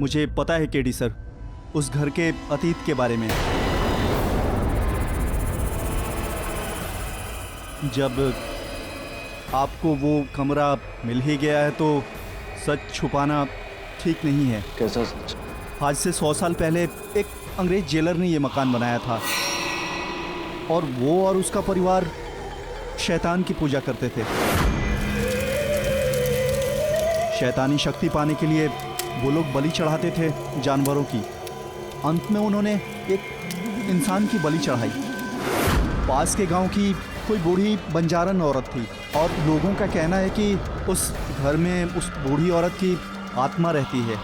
मुझे पता है केडी सर, उस घर के अतीत के बारे में। जब आपको वो कमरा मिल ही गया है तो सच छुपाना ठीक नहीं है। कैसा सच? आज से 100 साल पहले एक अंग्रेज जेलर ने ये मकान बनाया था और वो और उसका परिवार शैतान की पूजा करते थे। शैतानी शक्ति पाने के लिए वो लोग बलि चढ़ाते थे जानवरों की। अंत में उन्होंने एक इंसान की बलि चढ़ाई। पास के गांव की कोई बूढ़ी बंजारन औरत थी और लोगों का कहना है कि उस घर में उस बूढ़ी औरत की आत्मा रहती है।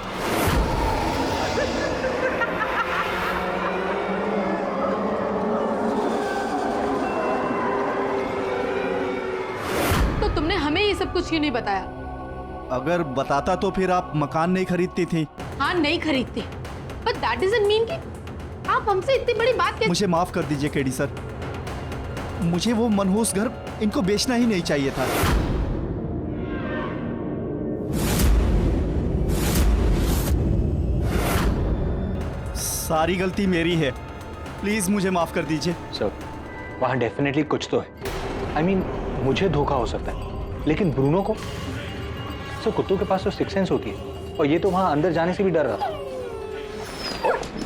तो तुमने हमें ये सब कुछ क्यों नहीं बताया? अगर बताता तो फिर आप मकान नहीं खरीदती थी। हाँ, नहीं खरीदते, बट दैट डजंट मीन कि आप हमसे इतनी बड़ी बात कैसे। मुझे माफ कर दीजिए केडी सर, मुझे वो मनहूस घर इनको बेचना ही नहीं चाहिए था। सारी गलती मेरी है, प्लीज मुझे माफ कर दीजिए। सर, वहाँ डेफिनेटली कुछ तो है। I mean, मुझे धोखा हो सकता है, लेकिन ब्रूनो को? सर, कुत्तों के पास तो सिक्स सेंस होती है और ये तो वहाँ अंदर जाने से भी डर रहा था।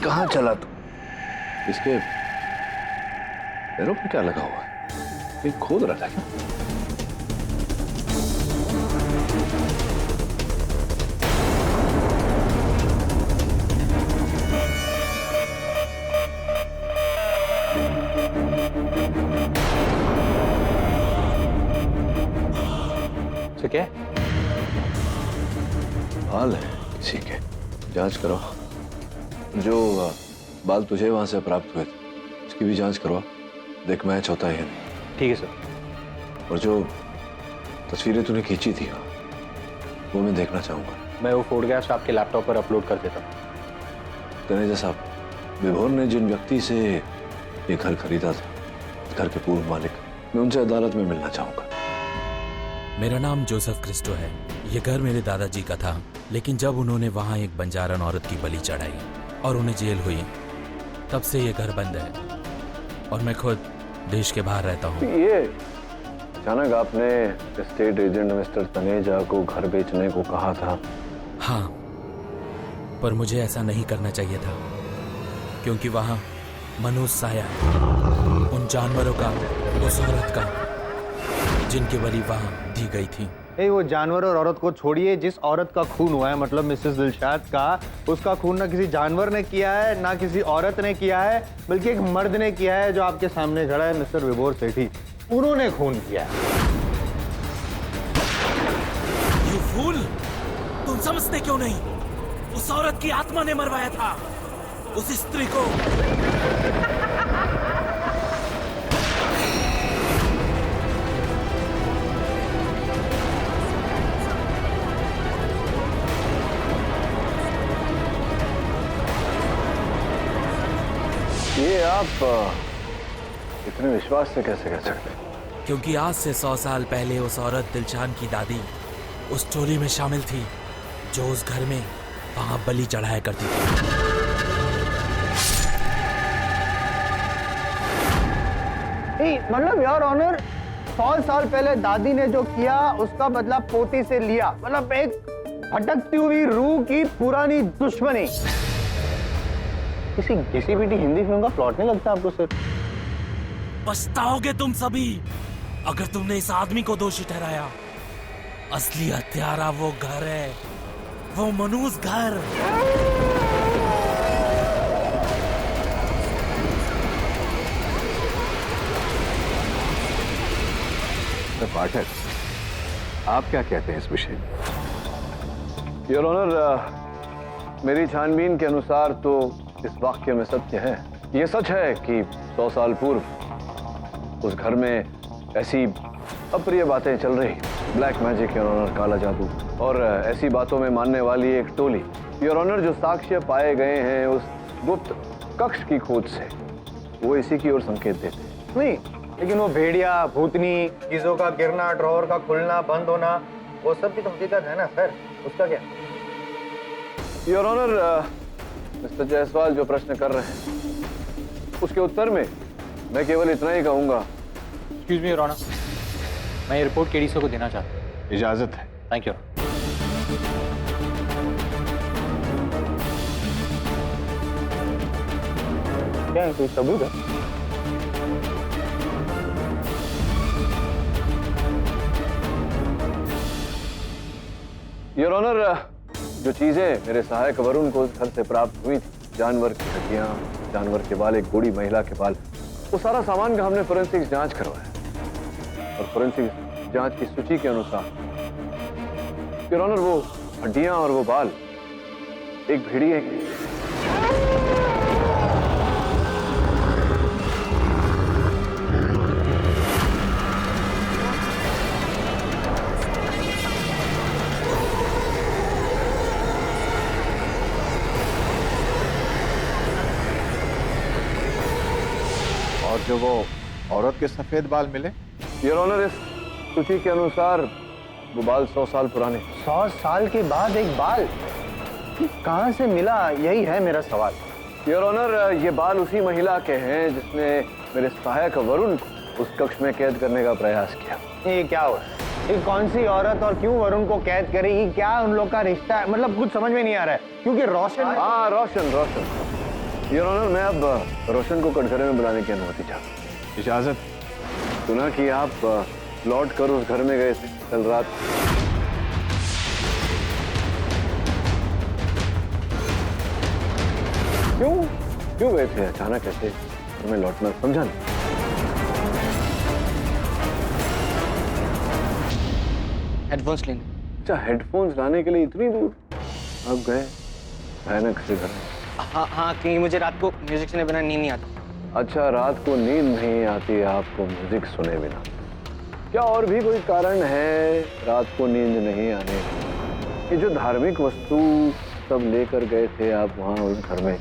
कहाँ चला तू? इसके पैरों पे क्या लगा हुआ है? ये खोद रहा था क्या? सर, क्या? बाल है किसी के, जांच करो। जो बाल तुझे वहां से प्राप्त हुए थे उसकी भी जांच करवा, देख मैच होता है या नहीं। ठीक है सर। और जो तस्वीरें तूने खींची थी वो मैं देखना चाहूंगा। मैं वो फोटोग्राफ्स आपके लैपटॉप पर अपलोड कर देता हूँ। तनेजा साहब, विभोर ने जिन व्यक्ति से ये घर खरीदा था, घर के पूर्व मालिक, मैं उनसे अदालत में मिलना चाहूंगा। मेरा नाम जोसेफ क्रिस्टो है। ये घर मेरे दादाजी का था, लेकिन जब उन्होंने वहाँ एक बंजारन औरत की बलि चढ़ाई और उन्हें जेल हुई, तब से ये घर बंद है और मैं खुद देश के बाहर रहता हूँ। ये अचानक आपने स्टेट एजेंट मिस्टर तनेजा को घर बेचने को कहा था? हाँ, पर मुझे ऐसा नहीं करना चाहिए था, क्योंकि वहाँ मनुष्य साया उन जानवरों का, उस औरत का जिनकी बलि वहाँ दी गई थी। वो जानवर और औरत को छोड़िए, जिस औरत का खून हुआ है, मतलब मिसेस दिलशाद का, उसका खून ना किसी जानवर ने किया है, ना किसी औरत ने किया है, बल्कि एक मर्द ने किया है जो आपके सामने खड़ा है, मिस्टर विभोर सेठी। उन्होंने खून किया है। You fool! तुम समझते क्यों नहीं? उस औरत की आत्मा ने मरवाया था उस स्त्री को। ये आप इतने विश्वास से कैसे कह सकते हैं? क्योंकि आज से 100 साल पहले उस औरत दिलशान की दादी उस टोली में शामिल थी जो उस घर में वहां बलि चढ़ाया करती थी। मतलब योर ऑनर, 100 साल पहले दादी ने जो किया उसका बदला पोती से लिया, मतलब एक भटकती हुई रूह की पुरानी दुश्मनी। किसी घिसी-पिटी हिंदी फिल्म का प्लॉट नहीं लगता आपको सर? पछताओगे तुम सभी अगर तुमने इस आदमी को दोषी ठहराया। असली हत्यारा वो घर है, वो मनूस घर। पाठक, आप क्या कहते हैं इस विषय में? योर ऑनर, मेरी छानबीन के अनुसार तो इस वाक्य में सत्य है। ये सच है कि 100 साल पूर्व उस घर में ऐसी अप्रिय बातें चल रही, ब्लैक मैजिक योर ऑनर, काला जादू, और ऐसी बातों में मानने वाली एक टोली योर ऑनर, जो साक्ष्य पाए गए हैं उस गुप्त कक्ष की खोज से, वो इसी की ओर संकेत देते नहीं, लेकिन वो भेड़िया, भूतनी, चीजों का गिरना, ड्रॉवर का खुलना बंद होना, वो सब भी तो हकीकत है ना सर, उसका क्या? योर ऑनर, मिस्टर जायसवाल जो प्रश्न कर रहे हैं उसके उत्तर में मैं केवल इतना ही कहूंगा। एक्सक्यूज मी योर ऑनर, मैं ये रिपोर्ट केडीसी को देना चाहता हूँ। इजाजत है। Thank you. क्या है, कोई सबूत है? योर ऑनर, जो चीजें मेरे सहायक वरुण को उस घर से प्राप्त हुई थी, जानवर की हड्डियां, जानवर के बाल, एक बूढ़ी महिला के बाल, वो सारा सामान का हमने फोरेंसिक जांच करवाया और फोरेंसिक जांच की सूची के अनुसार योर ऑनर वो हड्डियां और वो बाल एक भेड़िए के। और जो वो औरत के सफेद बाल मिले? योर ऑनर, इस सूची के अनुसार वो बाल 100 साल पुराने। 100 साल के बाद एक बाल कहाँ से मिला, यही है मेरा सवाल। योर ऑनर, ये बाल उसी महिला के हैं जिसने मेरे सहायक वरुण को उस कक्ष में कैद करने का प्रयास किया। ये क्या हुआ? ये कौन सी औरत और क्यों वरुण को कैद करेगी? क्या उन लोग का रिश्ता है? मतलब कुछ समझ में नहीं आ रहा है, क्योंकि रोशन। हाँ, रोशन। योर ऑनर, मैं अब रोशन को कटघरे में बुलाने की अनुमति चाहता हूँ। इजाजत। सुना कि आप लौट कर उस घर में गए थे कल रात। क्यों गए थे अचानक ऐसे घर में लौटना, समझा नहीं। हेडफोन्स लेने। अच्छा, हेडफोन्स लाने के लिए इतनी दूर आप गए भयानक से घर में? हाँ, क्योंकि मुझे रात को म्यूजिक सुने बिना नींद नहीं आता। अच्छा, रात को नींद नहीं आती आपको म्यूजिक सुने बिना? क्या और भी कोई कारण है रात को नींद नहीं आने का? ये जो धार्मिक वस्तु सब लेकर गए थे आप वहाँ उस घर में,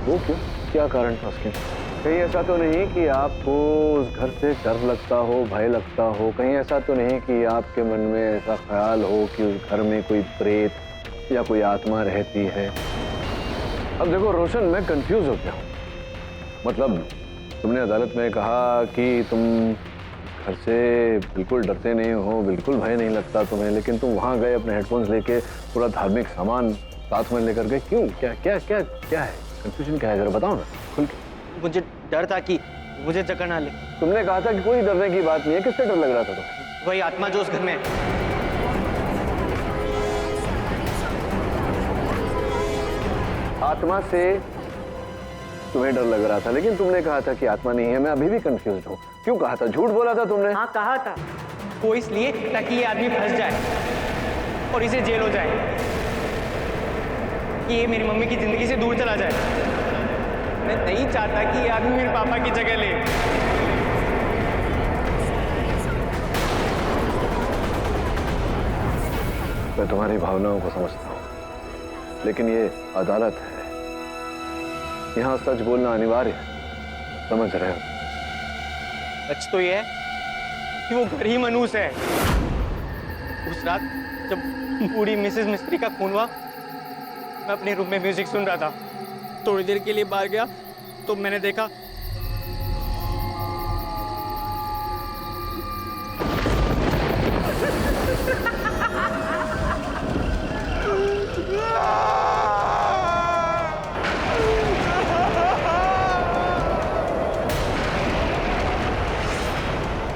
वो क्यों? क्या कारण था उसके? कहीं ऐसा तो नहीं कि आपको उस घर से डर लगता हो, भय लगता हो? कहीं ऐसा तो नहीं कि आपके मन में ऐसा ख्याल हो कि उस घर में कोई प्रेत या कोई आत्मा रहती है? अब देखो रोशन, मैं कंफ्यूज हो गया हूँ। मतलब तुमने अदालत में कहा कि तुम घर से बिल्कुल डरते नहीं हो, बिल्कुल भय नहीं लगता तुम्हें, लेकिन तुम वहाँ गए अपने हेडफोन्स लेके, पूरा धार्मिक सामान साथ में लेकर गए, क्यों? क्या है कंफ्यूजन? क्या है, जरा बताओ ना खुल के। मुझे डर था कि मुझे जकड़ ना ले। तुमने कहा था कि कोई डरने की बात नहीं है, किससे डर लग रहा था तुम्हें? वही आत्मा जो उस घर में है। आत्मा से तुम्हें डर लग रहा था, लेकिन तुमने कहा था कि आत्मा नहीं है। मैं अभी भी कंफ्यूज हूँ। क्यों कहा था? झूठ बोला था तुमने? हाँ, कहा था। वो इसलिए ताकि ये आदमी फंस जाए और इसे जेल हो जाए, कि ये मेरी मम्मी की जिंदगी से दूर चला जाए। मैं नहीं चाहता कि ये आदमी मेरे पापा की जगह ले। मैं तुम्हारी भावनाओं को समझता हूँ, लेकिन ये अदालत है, यहाँ सच बोलना अनिवार्य है, समझ रहे हो? सच तो ये है कि वो घर ही मनूस है। उस रात जब बूढ़ी मिसेस मिस्त्री का खून हुआ, मैं अपने रूम में म्यूजिक सुन रहा था। थोड़ी देर के लिए बाहर गया तो मैंने देखा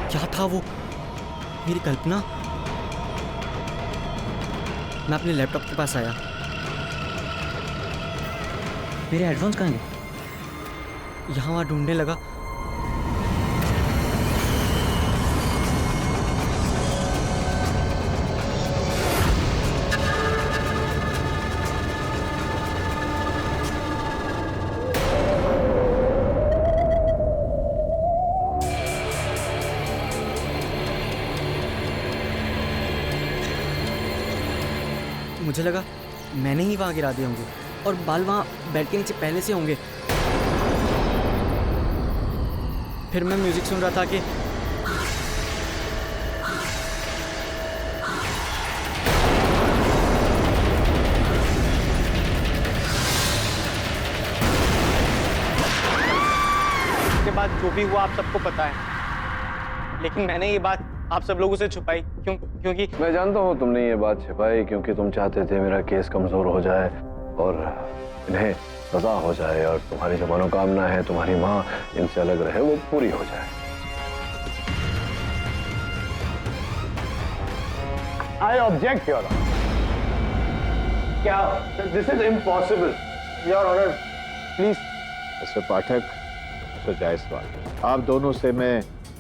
क्या था वो? मेरी कल्पना। मैं अपने लैपटॉप के पास आया। मेरे हेडफोन्स कहाँ गए? यहाँ वहाँ ढूंढने लगा। मुझे लगा मैंने ही वहाँ गिरा दिए होंगे और बाल वहाँ बेड के नीचे पहले से होंगे। फिर मैं म्यूजिक सुन रहा था कि जो भी हुआ आप सबको पता है, लेकिन मैंने ये बात आप सब लोगों से छुपाई क्योंकि मैं जानता हूँ तुमने ये बात छिपाई क्योंकि तुम चाहते थे मेरा केस कमजोर हो जाए और इन्हें सजा हो जाए और तुम्हारी जो मनोकामना है तुम्हारी माँ इनसे अलग रहे वो पूरी हो जाए। I object, Your Honor. क्या? This is impossible. Your Honor, please. Mister Pathak, mister Jaiswal, आप दोनों से मैं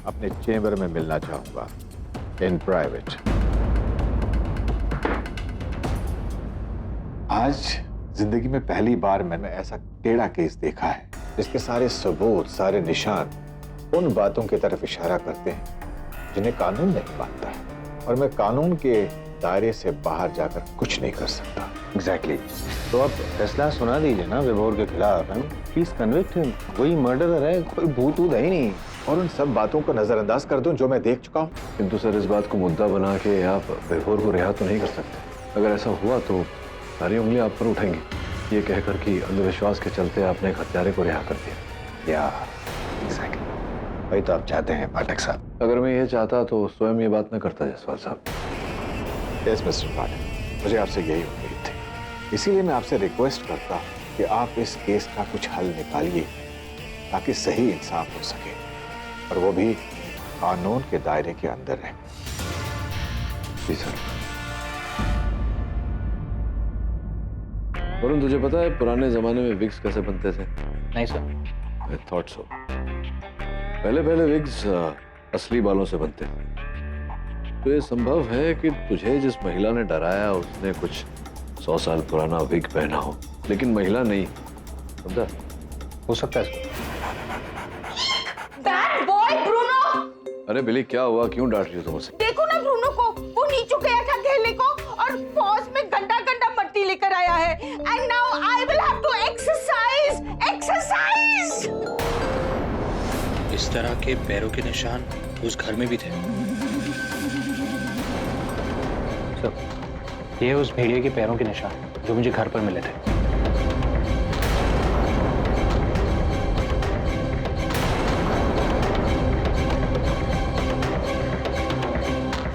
अपने चेंबर में मिलना चाहूंगा इन प्राइवेट। आज जिंदगी में पहली बार मैंने ऐसा टेढ़ा केस देखा है जिसके सारे सबूत, सारे निशान उन बातों की तरफ इशारा करते हैं जिन्हें कानून नहीं मानता और मैं कानून के दायरे से बाहर जाकर कुछ नहीं कर सकता। एग्जैक्टली। तो आप फैसला सुना दीजिए ना विभोर के खिलाफ। Please convict him. कोई मर्डरर है, कोई भूत है ही नहीं। और उन सब बातों को नजरअंदाज कर दूं जो मैं देख चुका हूं। किंतु सर इस बात को मुद्दा बना के आप विभोर को रिहा तो नहीं कर सकते। अगर ऐसा हुआ तो सारी उंगलियां आप पर उठेंगी, ये कहकर कि अंधविश्वास के चलते आपने एक हत्यारे को रिहा कर दिया। या एग्जैक्टली वही तो आप चाहते हैं पाठक साहब। अगर मैं ये चाहता तो स्वयं ये बात न करता जायसवाल साहब। यस मिस्टर पाठक, मुझे आपसे यही उम्मीद थी, इसीलिए मैं आपसे रिक्वेस्ट करता हूं कि आप इस केस का कुछ हल निकालिए ताकि सही इंसाफ हो सके और वो भी कानून के दायरे के अंदर रहे। जी सर। वरुण तुझे पता है पुराने जमाने में विग्स कैसे बनते थे? नहीं सर। I thought so. पहले विग्स असली बालों से बनते थे। तो ये संभव है कि तुझे जिस महिला ने डराया उसने कुछ 100 साल पुराना विग पहना हो, लेकिन महिला नहीं। समझा? हो सकता है। That boy, Bruno! अरे बिली क्या हुआ, क्यों डांट रही हो तुम उसे? देखो ना ब्रूनो को, वो नीचू गया था खेलने को और पॉज में घंटा घंटा मट्टी लेकर आया है। And now I will have to exercise. इस तरह के पैरों के निशान उस घर में भी थे। सर, ये उस भेड़िए के पैरों के निशान जो मुझे घर पर मिले थे।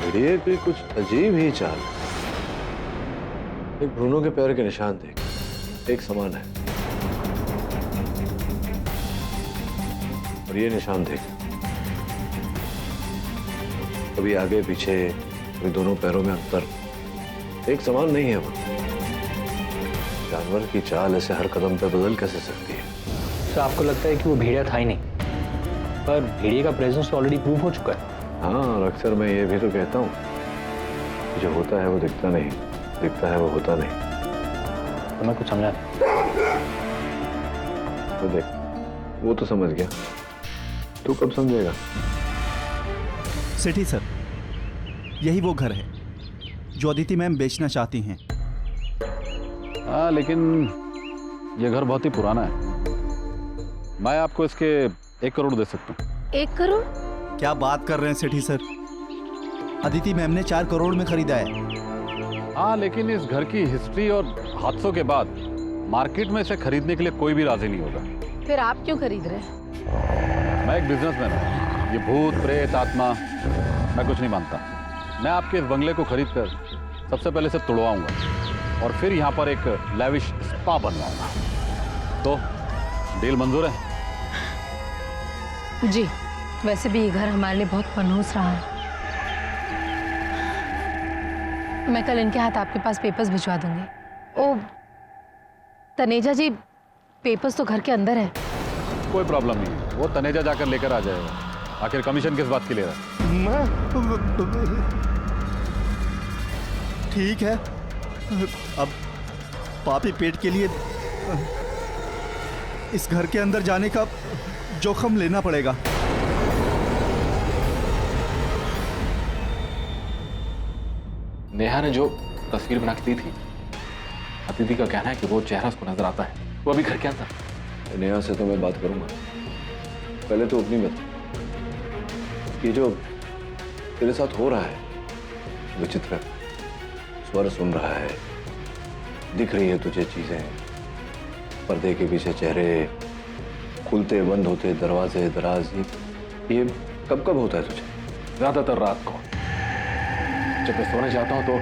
भेड़िए की कुछ अजीब ही चाल। एक ब्रूनो के पैर के निशान देख, एक समान है। और ये निशान देख, कभी आगे पीछे, कभी दोनों पैरों में अंतर, एक समान नहीं है। वो जानवर की चाल ऐसे हर कदम पे बदल कैसे सकती है? सर आपको लगता है कि वो भेड़िया था ही नहीं, पर भेड़िए का प्रेजेंस ऑलरेडी प्रूव हो चुका है। हाँ, और अक्सर मैं ये भी तो कहता हूँ, जो होता है वो दिखता नहीं, दिखता है वो होता नहीं। तो मैं कुछ समझा नहीं। तो देख, वो तो समझ गया, तू कब समझेगा? सेठी सर, यही वो घर है जो अदिति मैम बेचना चाहती हैं। हाँ, लेकिन ये घर बहुत ही पुराना है। मैं आपको इसके 1 करोड़ दे सकता हूँ। 1 करोड़? क्या बात कर रहे हैं सेठी सर? अदिति मैम ने 4 करोड़ में खरीदा है। हाँ, लेकिन इस घर की हिस्ट्री और हादसों के बाद मार्केट में इसे खरीदने के लिए कोई भी राजी नहीं होगा। फिर आप क्यों खरीद रहे हैं? मैं एक बिजनेसमैन हूँ। ये भूत प्रेत आत्मा मैं कुछ नहीं मानता। मैं आपके इस बंगले को खरीद कर सबसे पहले इसे तोड़वाऊंगा और फिर यहाँ पर एक लैविश स्पा बनवाऊंगा। तो डील मंजूर है? जी, वैसे भी ये घर हमारे लिए बहुत मनहूस रहा है। मैं कल इनके हाथ आपके पास पेपर्स भिजवा दूंगी। ओ तनेजा जी, पेपर्स तो घर के अंदर है। कोई प्रॉब्लम नहीं है, वो तनेजा जाकर लेकर आ जाएगा। आखिर कमीशन किस बात की ले रहा है? ठीक है, अब पापी पेट के लिए इस घर के अंदर जाने का जोखम लेना पड़ेगा। नेहा ने जो तस्वीर बना के दी थी, अदिति का कहना है कि वो चेहरा उसको नजर आता है। वो अभी घर के अंदर। नेहा से तो मैं बात करूंगा, पहले तो अपनी बात। ये जो तेरे साथ हो रहा है विचित्र, स्वर सुन रहा है, दिख रही है तुझे चीजें, पर्दे के पीछे चेहरे, खुलते बंद होते दरवाजे दराज, ये कब कब होता है तुझे? ज्यादातर रात को जब मैं सोने जाता हूं तो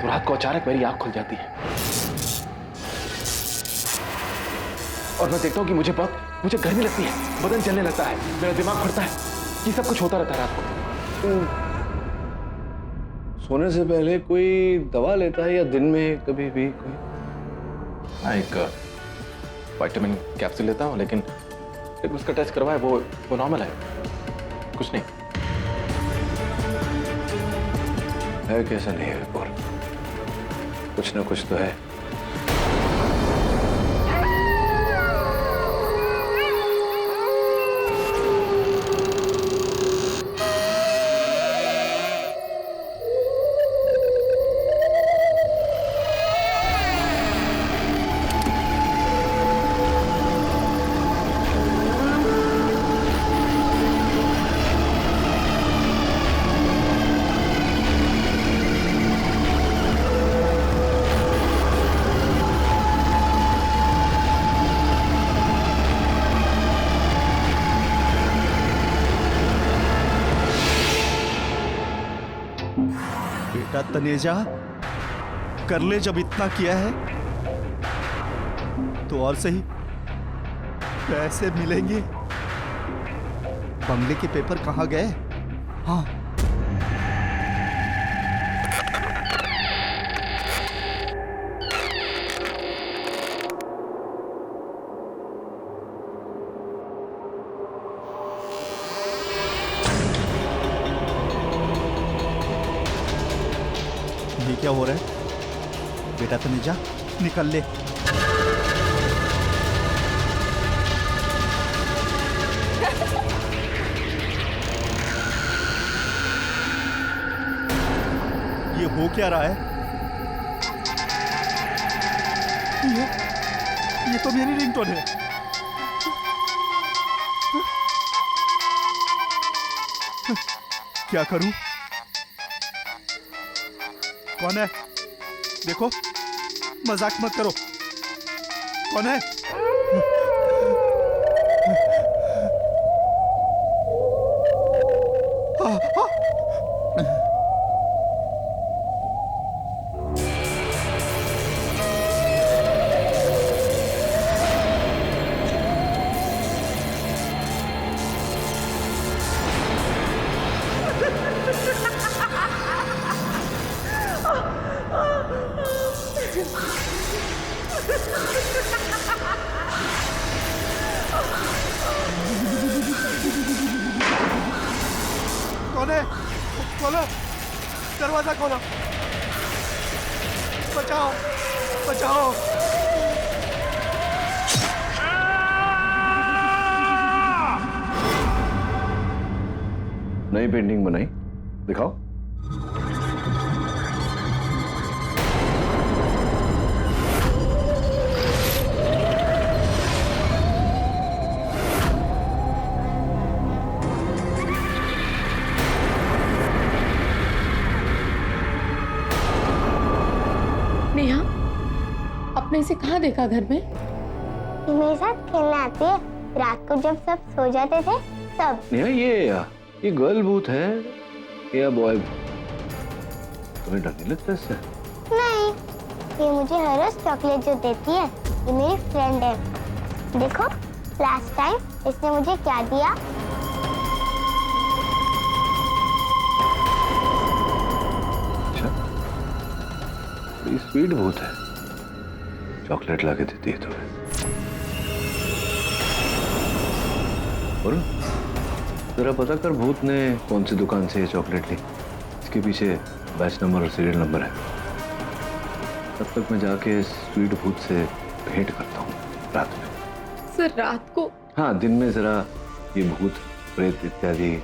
रात को अचानक मेरी आंख खुल जाती है और मैं देखता हूं कि मुझे गर्मी लगती है, बदन चलने लगता है, मेरा दिमाग फटता है। ये सब कुछ होता रहता है रात को। सोने से पहले कोई दवा लेता है या दिन में कभी भी कोई? हाँ, एक विटामिन कैप्सूल लेता हूं, लेकिन उसका टेस्ट करवाया, वो नॉर्मल है, कुछ नहीं है। कैसा नहीं है विपुल, कुछ ना कुछ तो है। बेटा तनेजा, कर ले, जब इतना किया है तो और सही पैसे मिलेंगे। बंगले के पेपर कहाँ गए? हाँ, ये क्या हो रहा है? बेटा तनेजा, निकल ले। ये हो क्या रहा है? ये तो मेरी रिंगटोन है। क्या करूं? कौन है? देखो, मजाक मत करो। कौन है? कौन है? खोलो, दरवाजा खोलो। बचाओ, बचाओ। नई पेंटिंग बनाई, दिखाओ। नेहा, आपने इसे कहाँ देखा घर में? ये मेरे साथ खेलने आती है, रात को जब सब सो जाते थे तब। नेहा, ये गर्ल भूत है या बॉय? तुम्हें डर नहीं लगता इससे? नहीं, ये मुझे हर रोज चॉकलेट जो देती है, ये मेरी फ्रेंड है। देखो, लास्ट टाइम इसने मुझे क्या दिया? अच्छा, बड़ी स्वीट भूत है, चॉकलेट लाके देती है तुम्हें। और जरा पता कर भूत ने कौन सी दुकान से ये चॉकलेट ली, इसके पीछे बैच नंबर और सीरियल नंबर है। तब तक मैं जाके स्वीट भूत से भेंट करता हूँ रात में। सर, रात को? हाँ, दिन में जरा ये भूत प्रेत इत्यादि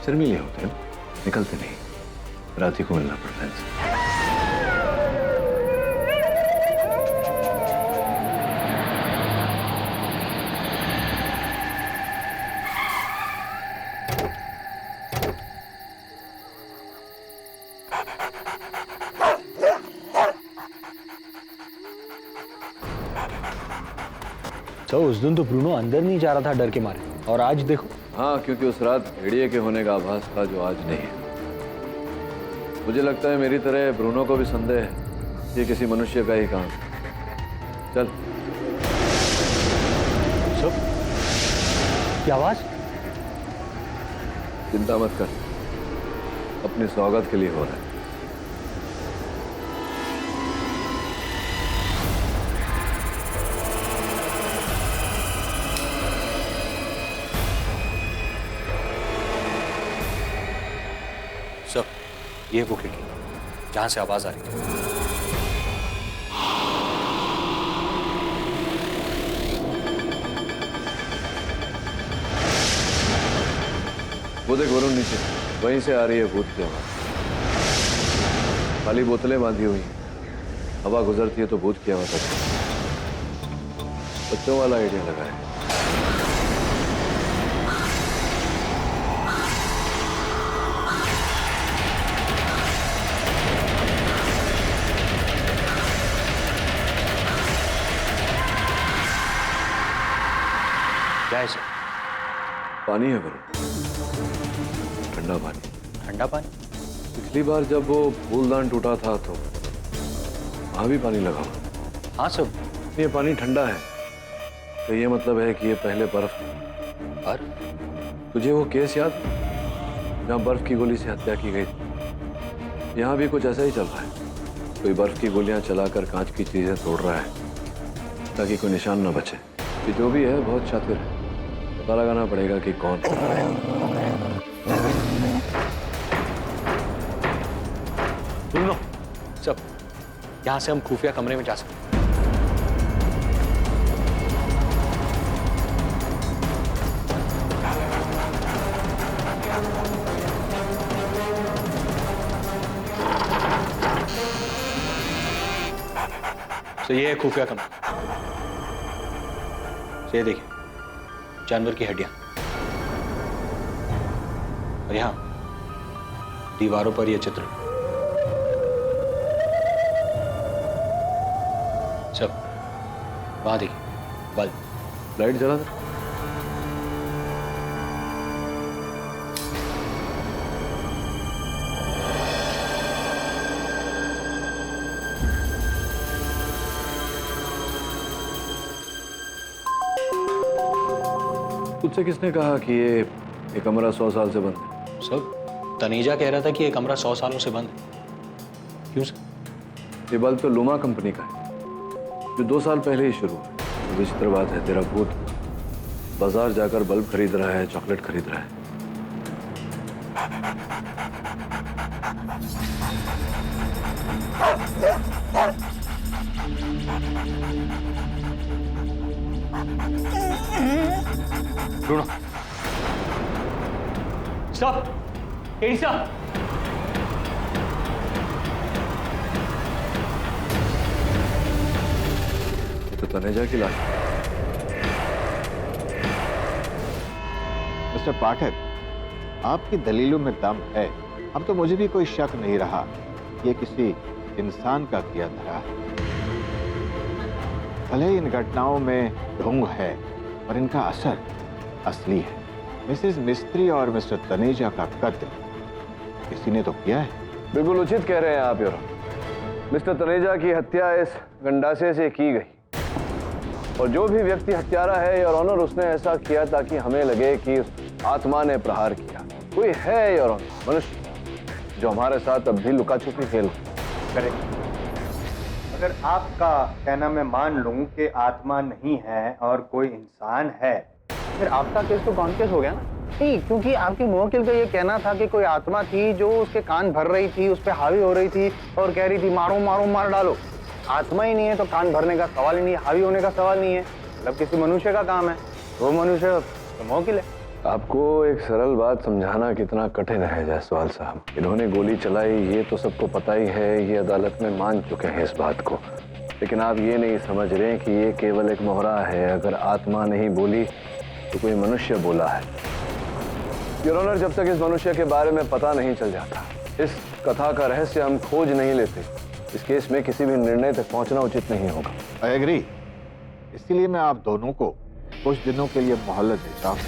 शर्मीले होते हैं, निकलते नहीं। रात ही को मिलना पड़ता है इनसे। सर उस दिन तो ब्रूनो अंदर नहीं जा रहा था डर के मारे, और आज देखो। हाँ, क्योंकि उस रात भेड़िए के होने का आभास था जो आज नहीं है। मुझे लगता है मेरी तरह ब्रूनो को भी संदेह है ये किसी मनुष्य का ही काम है। चल। सब क्या आवाज? चिंता मत कर, अपनी स्वागत के लिए हो रहा है। सब ये वो खिड़की जहां से आवाज आ रही थी। वो देख वरुण नीचे, वहीं से आ रही है भूत की आवाज। खाली बोतलें बांधी हुई हैं, हवा गुजरती है तो भूत की आवाज आती है। बच्चों वाला आइडिया लगा है। क्या है सर? पानी है वरुण, ठंडा पानी। ठंडा पानी? पिछली बार जब वो फूलदान टूटा था तो वहां भी पानी लगा हुआ। हाँ सर। ये पानी ठंडा है तो ये मतलब है कि ये पहले बर्फ। तुझे वो केस याद जहाँ बर्फ की गोली से हत्या की गई थी? यहाँ भी कुछ ऐसा ही चल रहा है। कोई बर्फ की गोलियां चलाकर कांच की चीजें तोड़ रहा है ताकि कोई निशान न बचे। ये जो भी है बहुत शातिर है, पता लगाना पड़ेगा कि कौन। ब्रूनो, सब यहां से हम खुफिया कमरे में जा सकते हैं। तो ये है खुफिया कमरा। ये देखिए, जानवर की हड्डियां, और यहां दीवारों पर ये चित्र। सब वहां देखिए, बल्ब। लाइट जला दे। तुझसे किसने कहा कि ये कमरा 100 साल से बंद है? सब तनेजा कह रहा था कि ये कमरा 100 सालों से बंद है। क्यों सर? ये बल्ब तो लुमा कंपनी का है जो 2 साल पहले ही शुरू हुआ। विचित्र बात है, तेरा भूत बाजार जाकर बल्ब खरीद रहा है, चॉकलेट खरीद रहा है। Bruno, stop! एलिसा! तो तनेजा की लाश। मिस्टर पाठक, आपकी दलीलों में दम है। अब तो मुझे भी कोई शक नहीं रहा ये किसी इंसान का किया धरा है। भले इन घटनाओं में ढोंग है और इनका असर असली है। मिसेस मिस्त्री और मिस्टर तनेजा का कत्ल किसी ने तो किया है। बिल्कुल उचित कह रहे हैं आप योर ऑनर। मिस्टर तनेजा की हत्या इस गंडासे से की गई और जो भी व्यक्ति हत्यारा है योर ऑनर, उसने ऐसा किया ताकि हमें लगे कि उस आत्मा ने प्रहार किया। कोई है योर ऑनर मनुष्य जो हमारे साथ अब भी लुका छुपी खेल करे। अगर आपका कहना मैं मान लूं कि आत्मा नहीं है और कोई इंसान है, फिर आपका केस तो कौन केस हो गया ना? नहीं, क्योंकि आपके मुवक्किल का ये कहना था कि कोई आत्मा थी जो उसके कान भर रही थी, उस पर हावी हो रही थी और कह रही थी मारो मारो मार डालो। आत्मा ही नहीं है तो कान भरने का सवाल ही नहीं है, हावी होने का सवाल नहीं है। मतलब किसी मनुष्य का काम है, वो मनुष्य तो मुवक्किल है। आपको एक सरल बात समझाना कितना कठिन है जायसवाल साहब। इन्होंने गोली चलाई ये तो सबको पता ही है, ये अदालत में मान चुके हैं इस बात को। लेकिन आप ये नहीं समझ रहे कि ये केवल एक मोहरा है। अगर आत्मा नहीं बोली तो कोई मनुष्य बोला है। योर ऑनर, जब तक इस मनुष्य के बारे में पता नहीं चल जाता, इस कथा का रहस्य हम खोज नहीं लेते, इस केस में किसी भी निर्णय तक पहुंचना उचित नहीं होगा। आई एग्री, इसीलिए मैं आप दोनों को कुछ दिनों के लिए मोहलत देता हूँ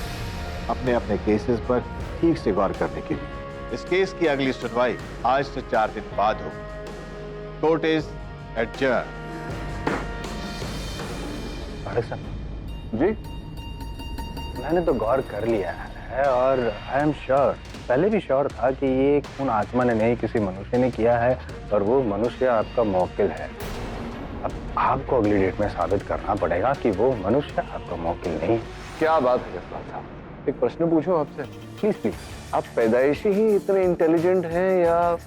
अपने अपने केसेस पर ठीक से गौर करने के लिए। इस केस की अगली सुनवाई आज से 4 दिन बाद होगी। Court is adjourn. जी, मैंने तो गौर कर लिया है और आई एम श्योर, पहले भी श्योर था कि ये खून आत्मा ने नहीं किसी मनुष्य ने किया है और वो मनुष्य आपका मौकिल है। अब आपको अगली डेट में साबित करना पड़ेगा कि वो मनुष्य आपका मौकिल नहीं। क्या बात है जसपाल साहब, एक प्रश्न पूछूं आपसे? Please please. आप पैदाइशी ही इतने इंटेलिजेंट हैं या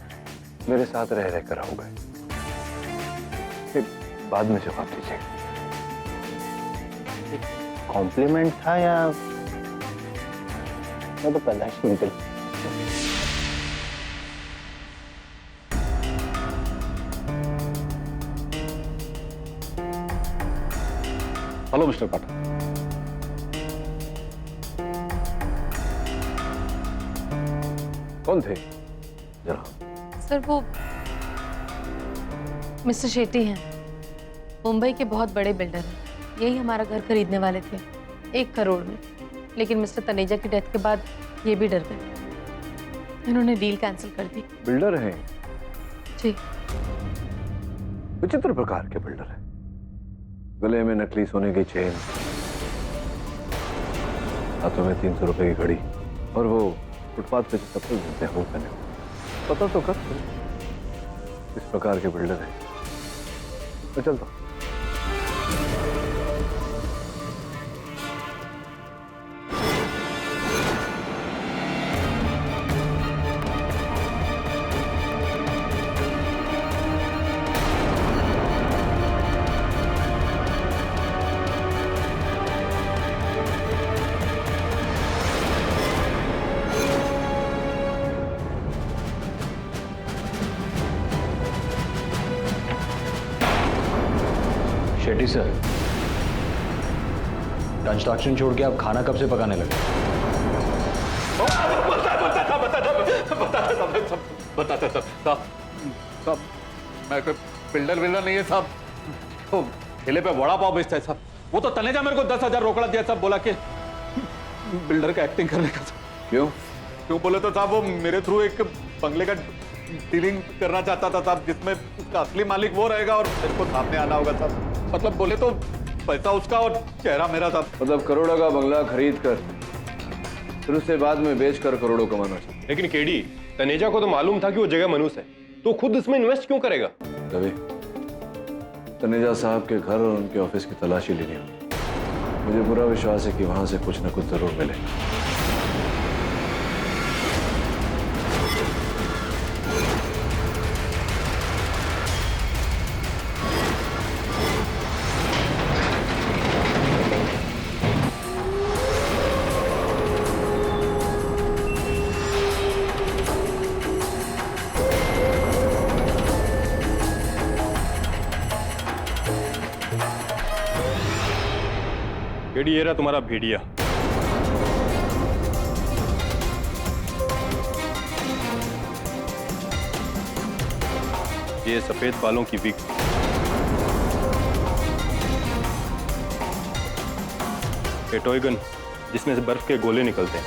मेरे साथ रह रहकर हो गए? बाद में जवाब दीजिए। कॉम्प्लीमेंट था या मैं तो पैदाइशी निकल। हेलो मिस्टर पाठक। कौन थे जरा? सर वो मिस्टर शेट्टी हैं, मुंबई के बहुत बड़े बिल्डर हैं। यही हमारा घर खरीदने वाले थे 1 करोड़ में, लेकिन मिस्टर तनेजा की डेथ के बाद ये भी डर गए। इन्होंने डील कैंसिल कर दी। बिल्डर हैं? जी। विचित्र प्रकार के बिल्डर हैं। गले में नकली सोने की चेन, हाथों में 300 रुपए की घड़ी और वो फुटपाथ पे जो चप्पल मिलते हैं वो पहने हुए। पता तो कर इस प्रकार के बिल्डर हैं। मैं चलता हूं। शेट्टी सर, कंस्ट्रक्शन छोड़ के आप खाना कब से पकाने लगे? बताता साहब, मैं कोई बिल्डर नहीं है साहब। तो ठेले पे वड़ा पाव बेचता है साहब। वो तो तनेजा मेरे को 10,000 रोकड़ा दिया साहब, बोला कि बिल्डर का एक्टिंग करने का। क्यों बोले तो साहब वो मेरे थ्रू एक बंगले का डीलिंग करना चाहता था साहब, जिसमें उसका असली मालिक वो रहेगा और मेरे को सामने आना होगा साहब। मतलब बोले तो पैसा उसका और चेहरा मेरा साहब। मतलब करोड़ों का बंगला खरीद कर फिर उससे बाद में बेच कर करोड़ों कमाना चाहिए। लेकिन केडी, तनेजा को तो मालूम था कि वो जगह मनुष्य है, तो खुद इसमें इन्वेस्ट क्यों करेगा? रवि, तनेजा साहब के घर और उनके ऑफिस की तलाशी लेनी होगी। मुझे पूरा विश्वास है कि वहां से कुछ न कुछ जरूर मिलेगा। केडी, ये रहा तुम्हारा भेड़िया। ये सफेद बालों की विग। ये टॉय गन जिसमें से बर्फ के गोले निकलते हैं।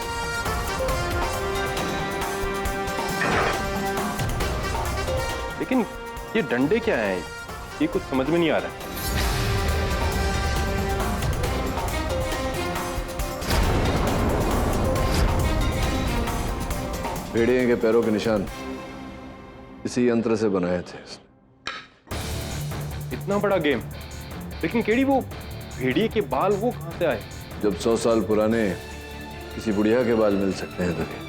लेकिन ये डंडे क्या हैं? ये कुछ समझ में नहीं आ रहा है। भेड़िए के पैरों के निशान इसी यंत्र से बनाए थे। इतना बड़ा गेम, लेकिन केडी वो भेड़िए के बाल वो कहां से आए? जब 100 साल पुराने किसी बुढ़िया के बाल मिल सकते हैं तभी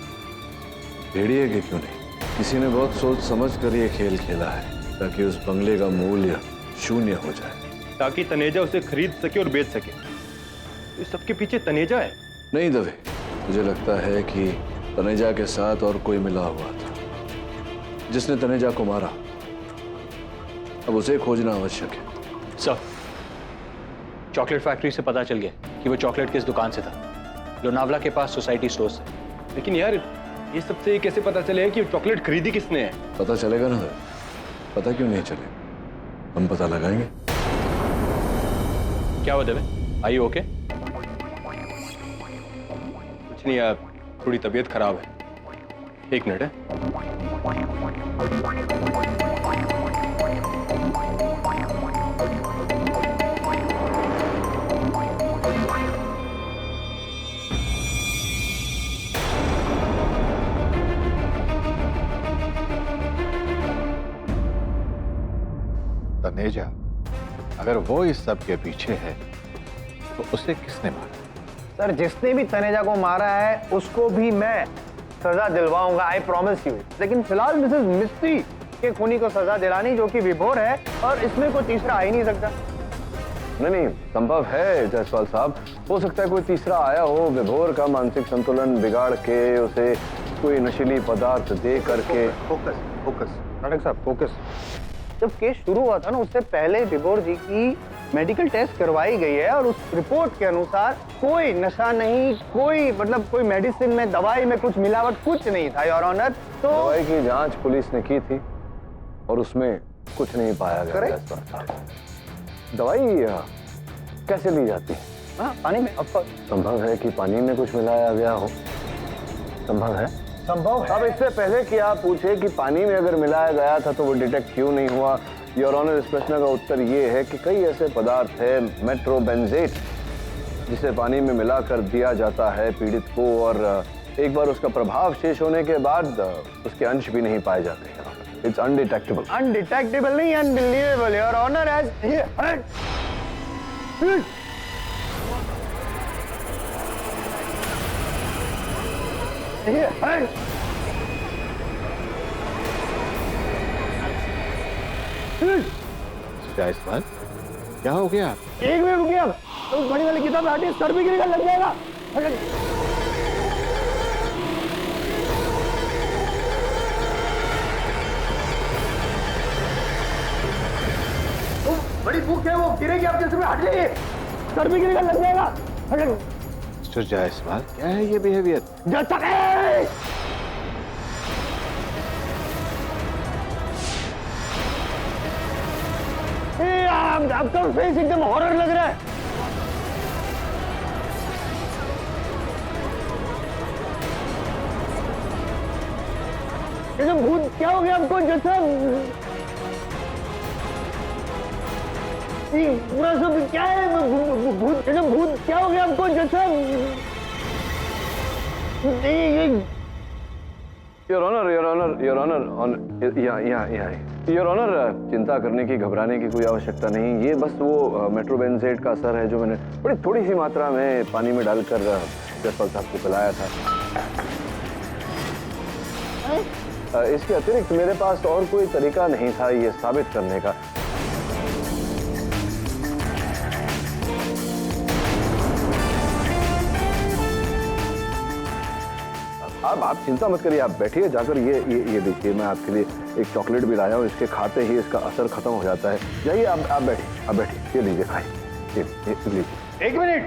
भेड़िए के क्यों नहीं? किसी ने बहुत सोच समझ कर ये खेल खेला है ताकि उस बंगले का मूल्य शून्य हो जाए, ताकि तनेजा उसे खरीद सके और बेच सके। इस सबके पीछे तनेजा है? नहीं दवे, मुझे लगता है कि तनेजा के साथ और कोई मिला हुआ था जिसने तनेजा को मारा। अब उसे खोजना आवश्यक है। सर, चॉकलेट फैक्ट्री से पता चल गया कि वो चॉकलेट किस दुकान से था। लोनावला के पास सोसाइटी स्टोर से। लेकिन यार, ये सबसे कैसे पता चले कि चॉकलेट खरीदी किसने है? पता चलेगा ना? पता क्यों नहीं चलेगा, हम पता लगाएंगे। क्या हुआ देवे? आई ओके? कुछ नहीं यार, थोड़ी तबीयत खराब है। एक मिनट है। तनेजा, अगर वो इस सब के पीछे है तो उसे किसने मारा? सर, जिसने भी तनेजा को मारा है उसको भी मैं सजा दिलवाऊंगा, आई प्रॉमिस यू। लेकिन फिलहाल मिसेस मिस्त्री के खूनी को सजा दिलानी, जो कि विभोर है, और इसमें कोई तीसरा आ ही नहीं सकता। नहीं, संभव है जायसवाल साहब। हो सकता है कोई तीसरा आया हो, विभोर का मानसिक संतुलन बिगाड़ के, उसे कोई नशीली पदार्थ दे करके। फोकस फोकस नाटक साहब, फोकस। जब केस शुरू हुआ था ना, उससे पहले विभोर जी की मेडिकल टेस्ट करवाई गई है और उस रिपोर्ट के अनुसार कोई नशा नहीं, कोई मतलब कोई मेडिसिन में, दवाई में कुछ मिलावट कुछ नहीं था, योर ऑनर। तो दवाई की जांच पुलिस ने की थी और उसमें कुछ नहीं पाया गया। दवाई कैसे ली जाती है? हाँ, पानी में। संभव है कि पानी में कुछ मिलाया गया हो। संभव है, संभव है। अब इससे पहले कि आप पूछे कि पानी में अगर मिलाया गया था तो वो डिटेक्ट क्यों नहीं हुआ, योर ऑनर, इस प्रश्न का उत्तर ये है कि कई ऐसे पदार्थ है, मेट्रोबेंजेट, जिसे पानी में मिलाकर दिया जाता है पीड़ित को, और एक बार उसका प्रभाव शेष होने के बाद उसके अंश भी नहीं पाए जाते हैं। It's undetectable. अनडिटेक्टेबल नहीं, अनबिलीवेबल, योर ऑनर। एज जायसवाल, क्या हो गया? एक मिनट रुकिए आप, तो बड़ी वाली किताब हटे, सर भी गिरेगा, लग जाएगा। बड़ी बुक है, वो गिरेगी आपके सिर में, हट जाइए, सर भी गिरेगा, लग जाएगा। मिस्टर जायसवाल, क्या है ये बिहेवियर? आपका फेस एकदम हॉरर लग रहा है। ये भूत क्या हो गया आपको? जैसा पूरा सब क्या है? भूत, भूत क्या हो गया आपको? जैसा your honour, your honour, your honour, your honour, चिंता करने की, घबराने की कोई आवश्यकता नहीं। ये बस वो मेट्रोबेंजेट का असर है जो मैंने बड़ी थोड़ी सी मात्रा में पानी में डालकर जायसवाल साहब को पिलाया था। इसके अतिरिक्त मेरे पास और कोई तरीका नहीं था ये साबित करने का। अब आप चिंता मत करिए, आप बैठिए, जाकर ये देखिए, मैं आपके लिए एक चॉकलेट भी लाया हूँ, इसके खाते ही इसका असर खत्म हो जाता है। जाइए, आप बैठिए, ये लीजिए, खाइए, ये लीजिए। एक मिनट,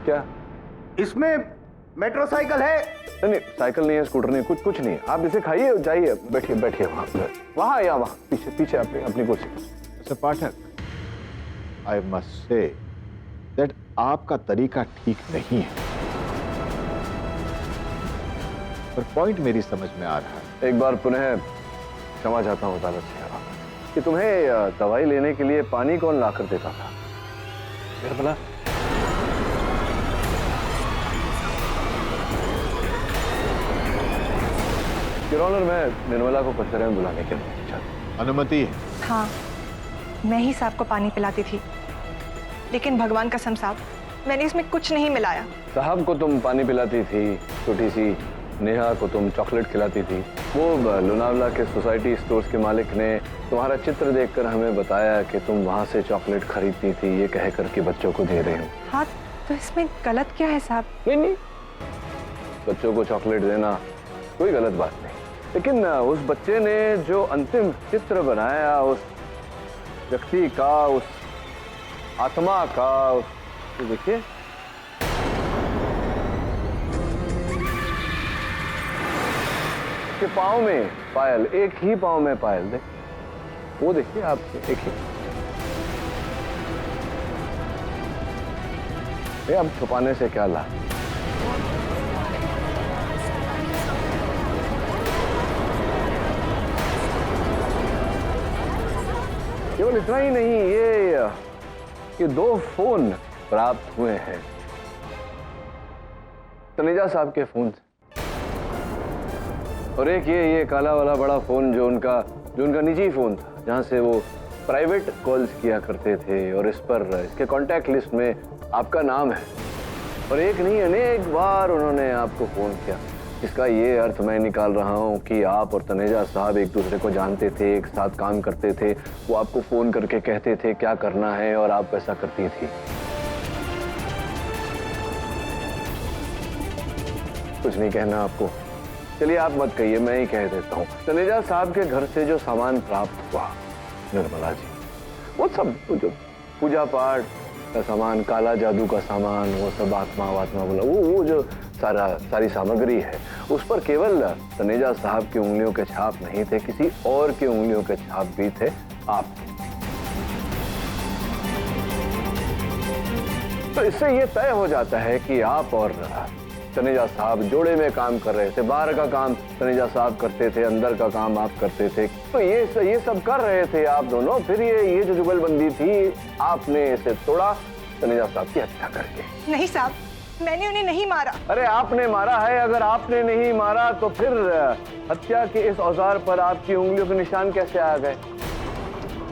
क्या इसमें मेट्रोसाइकिल है? नहीं, साइकिल नहीं है, स्कूटर नहीं, कुछ नहीं है। आप इसे खाइए, जाइए, बैठिए वहाँ या वहाँ पीछे अपनी कुर्सी। Mister Pathak, I must say that आपका तरीका ठीक नहीं है, पर पॉइंट मेरी समझ में आ रहा है। एक बार पुनः क्षमा चाहता हूँ अदालत से कि तुम्हें दवाई लेने के लिए पानी कौन ला कर देता था? भला योर ऑनर, मैं निर्मला को कचहरी में बुलाने के लिए चाहता। अनुमति? हाँ, मैं ही साहब को पानी पिलाती थी, लेकिन भगवान कसम साहब, मैंने इसमें कुछ नहीं मिलाया। साहब को तुम पानी पिलाती थी, छोटी सी नेहा को तुम चॉकलेट खिलाती थी। वो लोनावला के सोसाइटी स्टोर्स के मालिक ने तुम्हारा चित्र देखकर हमें बताया कि तुम वहाँ से चॉकलेट खरीदती थी, ये कह कर के बच्चों को दे रहे हो। हाँ, तो इसमें गलत क्या है साहब? नहीं, बच्चों को चॉकलेट देना कोई गलत बात नहीं, लेकिन उस बच्चे ने जो अंतिम चित्र बनाया उस व्यक्ति का, उस आत्मा का, तो देखिए, के पाँव में पायल, एक ही पाँव में पायल, देख वो देखिए आप, एक ही। ये अब छुपाने से क्या लाभ? केवल इतना ही नहीं, ये 2 फोन प्राप्त हुए हैं तनेजा साहब के फोन से, और एक ये काला वाला बड़ा फोन जो उनका निजी फोन था, जहां से वो प्राइवेट कॉल्स किया करते थे, और इस पर इसके कांटेक्ट लिस्ट में आपका नाम है। और एक नहीं, अनेक बार उन्होंने आपको फोन किया। इसका ये अर्थ मैं निकाल रहा हूँ कि आप और तनेजा साहब एक दूसरे को जानते थे, एक साथ काम करते थे। वो आपको फोन करके कहते थे क्या करना है और आप वैसा करती थी। कुछ नहीं कहना आपको? चलिए आप मत कहिए, मैं ही कह देता हूँ। तनेजा साहब के घर से जो सामान प्राप्त हुआ निर्मला जी, वो सब जो पूजा पाठ का सामान, काला जादू का सामान, वो सब आत्मा बोला, वो जो सारी सामग्री है, उस पर केवल तनेजा साहब की उंगलियों के छाप नहीं थे, किसी और की उंगलियों के छाप भी थे आपके। तो इससे ये तय हो जाता है कि आप और तनेजा साहब जोड़े में काम कर रहे थे। बाहर का काम तनेजा साहब करते थे, अंदर का काम आप करते थे। तो ये सब कर रहे थे आप दोनों। फिर ये जो जुगलबंदी थी, आपने इसे तोड़ा तनेजा साहब की हत्या करके। नहीं साहब, मैंने उन्हें नहीं मारा। अरे आपने मारा है। अगर आपने नहीं मारा तो फिर हत्या के इस औजार पर आपकी उंगलियों के निशान कैसे आ गए?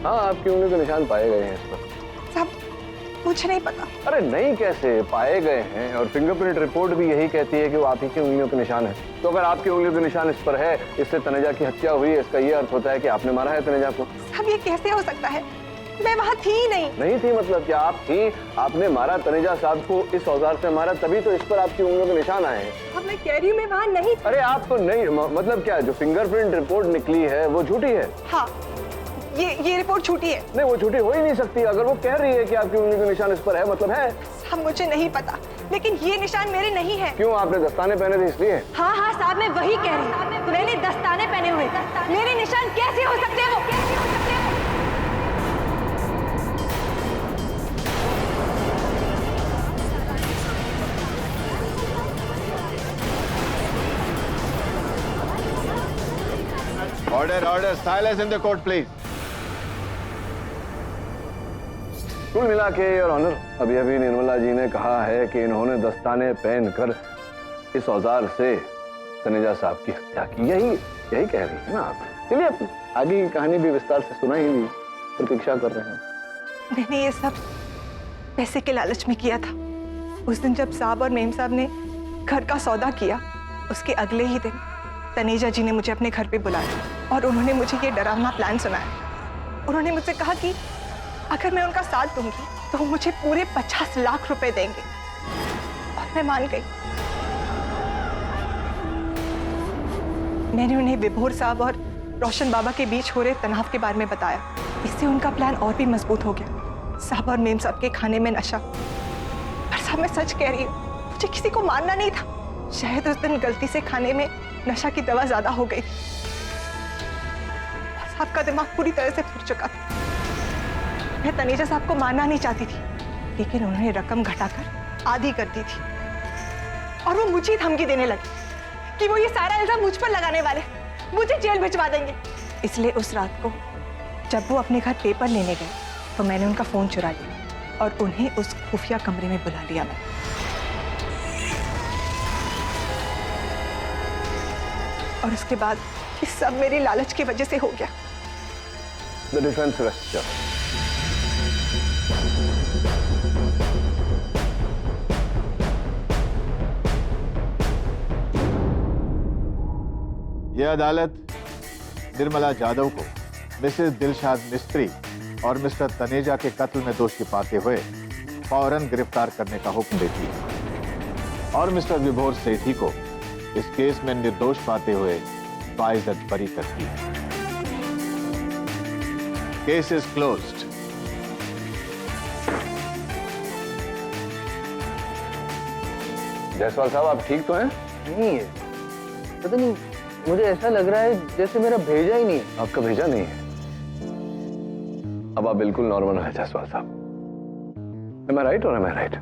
हाँ, आपकी उंगलियों के निशान पाए गए हैं इस पर। साहब, मुझे नहीं पता। अरे नहीं, कैसे पाए गए हैं? और फिंगरप्रिंट रिपोर्ट भी यही कहती है कि वो आप ही की उंगलियों के निशान है। तो अगर आपकी उंगलियों के निशान इस पर है, इससे तनेजा की हत्या हुई है, इसका ये अर्थ होता है कि आपने मारा है तनेजा को। साहब, ये कैसे हो सकता है? मैं वहाँ थी ही नहीं। नहीं थी मतलब क्या? आप थी, आपने मारा तनेजा साहब को, इस औजार से मारा, तभी तो इस पर आपकी उंगलियों के निशान आए हैं। अब मैं कह रही हूँ मैं वहाँ नहीं। अरे आप तो नहीं, मतलब क्या जो फिंगरप्रिंट रिपोर्ट निकली है वो झूठी है? हाँ, ये रिपोर्ट झूठी है। नहीं, वो झूठी हो ही नहीं सकती। अगर वो कह रही है कि आपकी उंगली के निशान इस पर है, मतलब है। साहब, मुझे नहीं पता, लेकिन ये निशान मेरे नहीं है। क्यों? आपने दस्ताने पहने थे इसलिए? हाँ हाँ साहब, मैं वही कह रही हूँ। मैंने दस्ताने पहने हुए, मेरे निशान कैसे हो सकते हैं? वो कैसे हो सकते हैं? Order, silence in the court please. कुल मिला के योर ऑनर, अभी निर्मला जी ने कहा है कि इन्होंने दस्ताने पहनकर इस औजार से तनेजा साहब की हत्या की। यही कह रही है ना आप? चलिए आगे की कहानी भी विस्तार से सुना ही दी, प्रतीक्षा कर रहे हैं। मैंने ये सब पैसे के लालच में किया था। उस दिन जब साहब और मेम साहब ने घर का सौदा किया, उसके अगले ही दिन तनेजा जी ने मुझे अपने घर पे बुलाया और उन्होंने मुझे ये डरावना प्लान सुनाया। उन्होंने मुझसे कहा कि अगर मैं उनका साथ दूंगी तो वो मुझे पूरे 50 लाख रुपए देंगे, और मैं मान गई। मैंने उन्हें विभोर साहब और रोशन बाबा के बीच हो रहे तनाव के बारे में बताया। इससे उनका प्लान और भी मजबूत हो गया। साहब और मेम साहब के खाने में नशा। पर साहब, मैं सच कह रही हूँ, मुझे किसी को मारना नहीं था। शायद उस दिन गलती से खाने में नशा की दवा ज्यादा हो गई। साहब का दिमाग पूरी तरह से फूट चुका था। मैं तनेजा साहब को मारना नहीं चाहती थी, लेकिन उन्होंने रकम घटाकर आधी कर दी थी, और वो मुझे धमकी देने लगी कि वो ये सारा इल्जाम मुझ पर लगाने वाले, मुझे जेल भिजवा देंगे। इसलिए उस रात को जब वो अपने घर पेपर लेने गए तो मैंने उनका फोन चुरा लिया और उन्हें उस खुफिया कमरे में बुला लिया। मैं और उसके बाद ये सब मेरी लालच की वजह से हो गया। The defense rests, Your Honor. यह अदालत निर्मला जाधव को मिसेस दिलशाद मिस्त्री और मिस्टर तनेजा के कत्ल में दोषी पाते हुए फौरन गिरफ्तार करने का हुक्म देती है और मिस्टर विभोर सेठी को इस केस में निर्दोष पाते हुए बाइज्जत बरी करती है। Case is closed. जायसवाल साहब, आप ठीक तो हैं? नहीं है, पता नहीं, मुझे ऐसा लग रहा है जैसे मेरा भेजा ही नहीं है। आपका भेजा नहीं है? अब आप बिल्कुल नॉर्मल है जायसवाल साहब। Am I right or am I right?